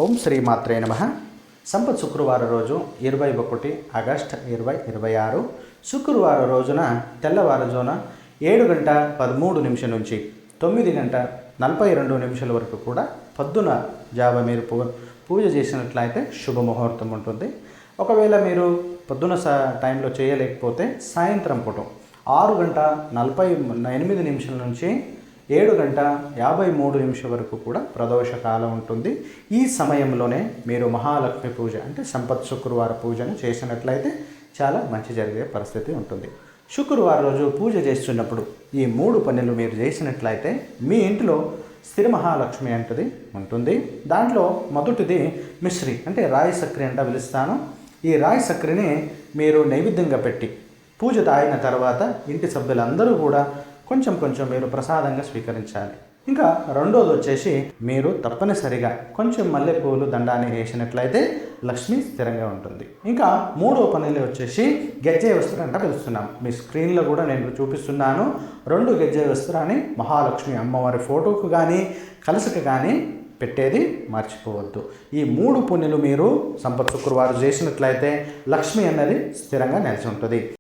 ఓం శ్రీ మాత్రే నమః. సంపత్ శుక్రవారం రోజు 21 ఆగస్టు 2026 శుక్రవారం రోజున తెల్లవారుజామున 7:13 నుంచి 9:42 వరకు కూడా పొద్దున జావ మీరు పూజ చేసినట్లయితే శుభముహూర్తం ఉంటుంది. ఒకవేళ మీరు పొద్దున టైంలో చేయలేకపోతే సాయంత్రం పూట 6:48 నుంచి 7:53 వరకు కూడా ప్రదోష కాలం ఉంటుంది. ఈ సమయంలోనే మీరు మహాలక్ష్మి పూజ అంటే సంపత్ శుక్రవార పూజను చేసినట్లయితే చాలా మంచి జరిగే పరిస్థితి ఉంటుంది. శుక్రవారం రోజు పూజ చేస్తున్నప్పుడు ఈ 3 పనులు మీరు చేసినట్లయితే మీ ఇంట్లో స్థిర మహాలక్ష్మి అంటది ఉంటుంది. దాంట్లో మొదటిది మిశ్రి అంటే రాయి సక్రి అంట పిలుస్తాను. ఈ రాయి సక్రిని మీరు నైవేద్యంగా పెట్టి పూజ తాగిన తర్వాత ఇంటి సభ్యులందరూ కూడా కొంచెం మీరు ప్రసాదంగా స్వీకరించాలి. ఇంకా రెండోది వచ్చేసి మీరు తప్పనిసరిగా కొంచెం మల్లెపూలు దండాన్ని వేసినట్లయితే లక్ష్మి స్థిరంగా ఉంటుంది. ఇంకా మూడో పనులు వచ్చేసి గజ్జె వస్త్రం అంటే పిలుస్తున్నాం. మీ స్క్రీన్లో కూడా నేను చూపిస్తున్నాను. 2 గజ్జె వస్త్రాన్ని మహాలక్ష్మి అమ్మవారి ఫోటోకు కానీ కలసకు కానీ పెట్టేది మర్చిపోవద్దు. ఈ 3 పుణ్యులు మీరు సంపత్ శుక్రవారం చేసినట్లయితే లక్ష్మి అన్నది స్థిరంగా నిలిచి ఉంటుంది.